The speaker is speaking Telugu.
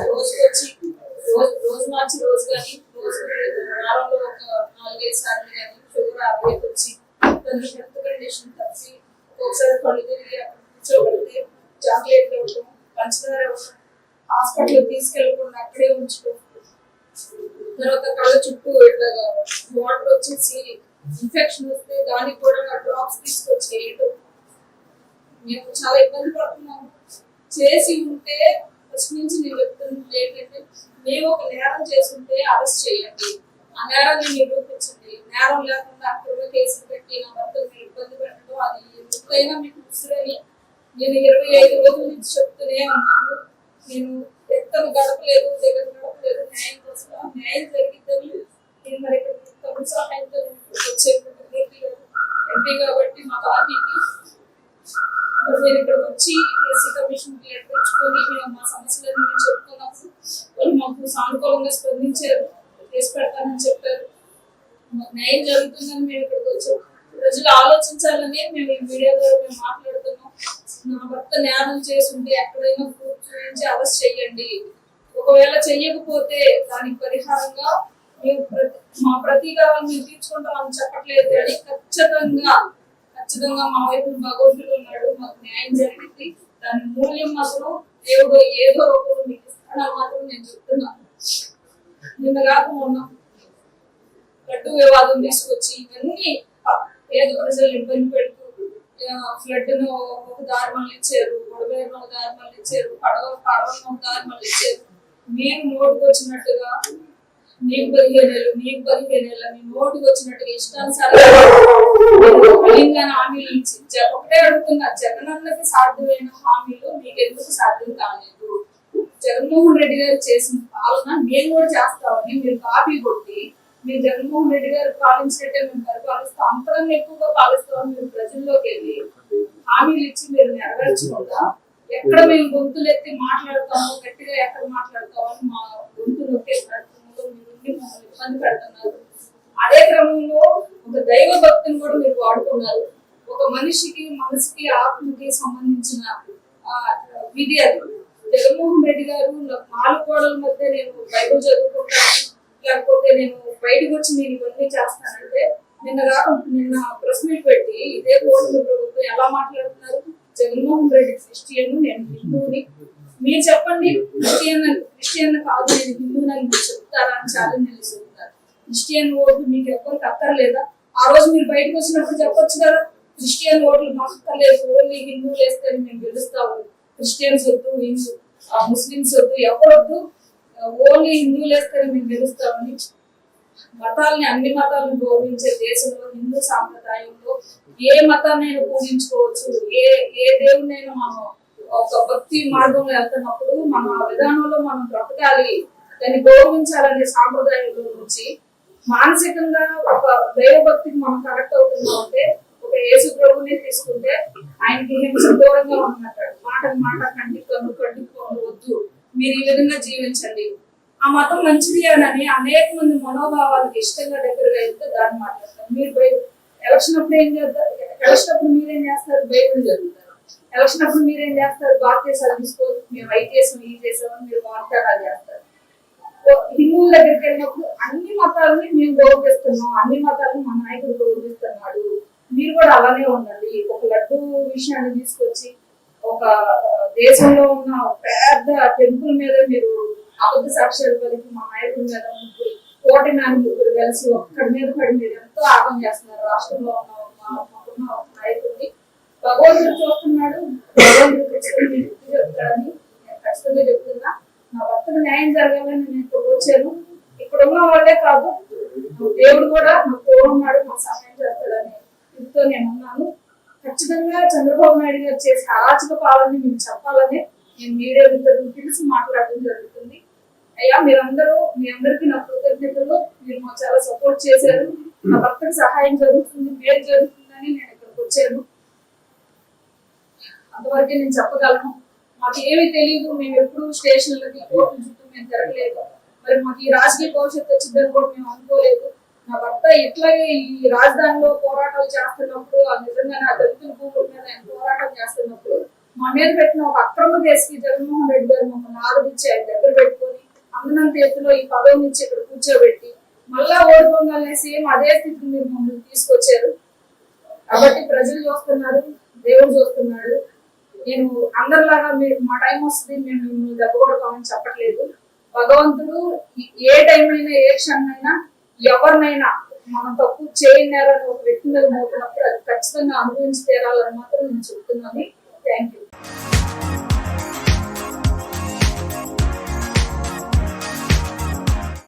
రోజుకి వచ్చి రోజు మార్చి రోజు కానీ రోజు వారంలో ఒక 4-5 సార్లు కానీ షుగర్ 60 వచ్చి తన హెల్త్ కండిషన్ తప్పి ఒకసారి కళ్ళు తిరిగి కూర్చోబెడితే చాక్లెట్లు ఇవ్వడం పంచదార ఇవ్వడం హాస్పిటల్ తీసుకెళ్ళకుండా అక్కడే ఉంచుకోవడం తర్వాత కళ్ళ చుట్టూ ఇట్లా వాటర్ వచ్చేసి ఇన్ఫెక్షన్ వస్తే దానికి కూడా డ్రాప్స్ తీసుకొచ్చి వేయటం మేము చాలా ఇబ్బంది పడుతున్నాము. చేసి ఉంటే ఫస్ట్ నుంచి నేను చెప్తున్నది ఏంటంటే మేము ఒక నేరం చేసుంటే అరెస్ట్ చేయండి, ఆ నేరాన్ని నిరూపించండి. నేరం లేకుండా అక్కడ కేసులు పెట్టి నా భర్తలు మీరు ఇబ్బంది పెట్టడం అది ఎప్పుడైనా మీకు ఉసురని నేను 25 రోజుల నుంచి చెప్తూనే ఉన్నాను. నేను ఎక్కడ గడపలేదు, దగ్గర గడపలేదు, న్యాయం కోసం న్యాయం జరిగిద్దని నేను మరి ఇక్కడ తమిళ సహాయంతో వచ్చేటువంటి ఎంపీ కాబట్టి మా పార్టీకి నేను ఇక్కడికి వచ్చి ఎస్సీ కమిషన్ కి లెటర్ ఇచ్చుకొని మేము మా సమస్యలన్నీ మేము చెప్పుకున్నప్పుడు వాళ్ళు మాకు సానుకూలంగా స్పందించారు, చేసి పెడతానని చెప్పారు. మాకు న్యాయం జరుగుతుందని మేము ఇక్కడికి వచ్చాం. ప్రజలు ఆలోచించాలని మేము ఈ మీడియా ద్వారా మేము మాట్లాడుతున్నాం. నా భర్త నేరం చేస్తుంటే ఎక్కడైనా ప్రూఫ్ చూపించి అరెస్ట్ చెయ్యండి. ఒకవేళ చెయ్యకపోతే దానికి పరిహారంగా మేము మా ప్రతీకారాలు మేము తీర్చుకుంటామని చెప్పట్లేదు కానీ ఖచ్చితంగా మా వైపు భగవంతుడు ఉన్నాడు, మాకు న్యాయం జరిగింది. దాని మూల్యం మాత్రం దేవుడు ఏదో రూపంలో మీకు ఇస్తాడని మాత్రం నేను చెప్తున్నాను. నిన్న కాక మొన్న లడ్డు వివాదం తీసుకొచ్చి ఇవన్నీ పేద ప్రజలు ఇబ్బంది పెడుతూ ఫ్లడ్ ను ఒక దారి మళ్ళీ ఇచ్చారు, గొడవేరు ఒక దారి మళ్ళీ ఇచ్చారు, పడవలను ఒక దారి మళ్ళీ ఇచ్చారు. మేము నోటుకు వచ్చినట్టుగా నీకు 15 ఏళ్ళు నీకు 15 ఏళ్ళ మీ నోటుకు వచ్చినట్టుగా ఇష్టానుసారంగా హామీలు ఇచ్చి ఒకటే అడుగుతున్నా, జగనన్నకి సాధ్యమైన హామీలు మీకు ఎందుకు సాధ్యం కాలేదు? జగన్మోహన్ రెడ్డి గారు చేసిన పాలన మేము కూడా చేస్తామని మీరు కాపీ కొట్టి మీరు జగన్మోహన్ రెడ్డి గారు పాలించినట్టే మేము పరిపాలిస్తాం, అంతకన్నా ఎక్కువగా పాలిస్తామని మీరు ప్రజల్లోకి వెళ్ళి హామీలు ఇచ్చి మీరు నెరవేర్చకుండా ఎక్కడ మేము గొంతులు ఎత్తి మాట్లాడతామో గట్టిగా ఎక్కడ మాట్లాడతామని మా గొంతు నొక్కే కార్యక్రమంలో మీరు మమ్మల్ని ఇబ్బంది పెడుతున్నారు. అదే క్రమంలో ఒక దైవ భక్తిని కూడా మీరు వాడుతున్నారు. ఒక మనిషికి మనసుకి ఆత్మకి సంబంధించిన విధి అది. జగన్మోహన్ రెడ్డి గారు 4 గోడల మధ్య నేను బైబిల్ చదువుకుంటాను, లేకపోతే నేను బయటకు వచ్చి నేను ఇవన్నీ చేస్తానంటే నిన్న ప్రెస్ మీట్ పెట్టి ఇదే కోర్టు ప్రభుత్వం ఎలా మాట్లాడుతున్నారు? జగన్మోహన్ రెడ్డి క్రిస్టియన్, నేను హిందూని, మీరు చెప్పండి క్రిస్టియన్ కాదు నేను హిందూనని మీరు చెప్తారా అని ఛాలెంజ్ చెప్తారు. క్రిస్టియన్ ఓట్లు మీకు ఎవరికి అక్కర్లేదా? ఆ రోజు మీరు బయటకు వచ్చినప్పుడు చెప్పొచ్చు కదా, క్రిస్టియన్ ఓట్లు మాకు అక్కర్లేదు, ఓన్లీ హిందువులు వేస్తే మేము గెలుస్తాము, క్రిస్టియన్స్ వద్దు, ముస్లింస్ వద్దు, ఎవరొద్దు, ఓన్లీ హిందువులు వేస్తే మేము గెలుస్తామని. మతాలని అన్ని మతాలను గౌరవించే దేశంలో హిందూ సాంప్రదాయంలో ఏ మతాన్నైనా పూజించుకోవచ్చు, ఏ దేవుడినైనా మనం ఒక భక్తి మార్గంలో వెళ్తున్నప్పుడు మనం ఆ విధానంలో మనం బ్రతకాలి, దాన్ని గౌరవించాలనే సాంప్రదాయంలో నుంచి మానసికంగా ఒక దైవ భక్తికి మనం కనెక్ట్ అవుతున్నాం అంటే ఒక యేసు ప్రభువుని తీసుకుంటే ఆయనకి హింస దూరంగా ఉన్నట్టు మాట కంటికి వద్దు, మీరు ఈ విధంగా జీవించండి, ఆ మతం మంచిది అని అనేక మంది మనోభావాలకు ఇష్టంగా దగ్గరగా వెళ్తే దాన్ని మాట్లాడతారు. మీరు ఎలక్షన్ అప్పుడు ఏం చేస్తారు? ఎలక్షన్ అప్పుడు మీరేం చేస్తారు? బైబిల్ చదువుతారు. ఎలక్షన్ అప్పుడు మీరేం చేస్తారు? భారతదేశాలు తీసుకోవాలి, మేము అవి చేసాం ఈ చేసామని మీరు వాగ్దానాలు చేస్తారు. హిందువుల దగ్గరికి వెళ్ళినప్పుడు అన్ని మతాలని మేము గౌరవిస్తున్నాం, అన్ని మతాలను మా నాయకుడు గౌరవిస్తున్నాడు, మీరు కూడా అలానే ఉండండి. ఒక లడ్డు విషయాన్ని తీసుకొచ్చి ఒక దేశంలో ఉన్న పెద్ద టెంపుల్ మీద మీరు అబద్ధ సాక్ష్యాలు పలికి మా నాయకుడి మీద కోటి నాయకులు కలిసి ఒక్కడి మీద పడి మీరు ఎంతో ఆగం చేస్తున్నారు. రాష్ట్రంలో ఉన్న నాయకుడిని భగవంతుడు చూస్తున్నాడు, భగవంతుడు చెప్తాడని నేను ఖచ్చితంగా చెప్తున్నా. నా భర్తకు న్యాయం జరగాలని నేను ఇప్పుడు వచ్చాను. ఇక్కడ ఉన్న వాళ్ళే కాదు, దేవుడు కూడా నాకు తోడున్నాడు, నాకు సహాయం చేస్తాడని ఇంతో నేను ఉన్నాను. ఖచ్చితంగా చంద్రబాబు నాయుడు గారు చేసే అరాచక పాలనని మీకు చెప్పాలని నేను మీడియా పిలిచి మాట్లాడడం జరుగుతుంది. అయ్యా మీ అందరికీ నా కృతజ్ఞతలు, మీరు మాకు చాలా సపోర్ట్ చేశారు, నా భర్తకు సహాయం జరుగుతుంది, మేలు జరుగుతుందని నేను ఇక్కడికి వచ్చాను. అంతవరకే నేను చెప్పగలను. మాకు ఏమీ తెలియదు, మేము ఎప్పుడు స్టేషన్లకి కోర్టుల చుట్టూ మేము తిరగలేదు, మరి మాకు ఈ రాజకీయ భవిష్యత్తు వచ్చిందని కూడా మేము అనుకోలేదు. నా భర్త ఇట్లాగే ఈ రాజధానిలో పోరాటాలు చేస్తున్నప్పుడు నిజంగా నా దళితుల భూముల మీద ఆయన పోరాటం చేస్తున్నప్పుడు మా మీద పెట్టిన ఒక అక్రమ కేసుకి జగన్మోహన్ రెడ్డి గారు మమ్మల్ని ఆదరించి ఆయన దగ్గర పెట్టుకొని అందనంత ఎత్తులో ఈ పదవి నుంచి ఇక్కడ కూర్చోబెట్టి మళ్ళా ఓడిపోగానే సేమ్ అదే స్థితికి మీరు మమ్మల్ని తీసుకొచ్చారు. కాబట్టి ప్రజలు చూస్తున్నారు, దేవుడు చూస్తున్నాడు. నేను అందరిలాగా మీరు మా టైం వస్తుంది మేము మిమ్మల్ని దెబ్బ కొడతామని చెప్పట్లేదు. భగవంతుడు ఏ టైం అయినా ఏ క్షణం అయినా ఎవరినైనా మనం తప్పు చేయలేరని ఒక వ్యక్తి మీద మోపినప్పుడు అది ఖచ్చితంగా అనుభవించి తీరాలని మాత్రం నేను చెప్తున్నాను. Thank you.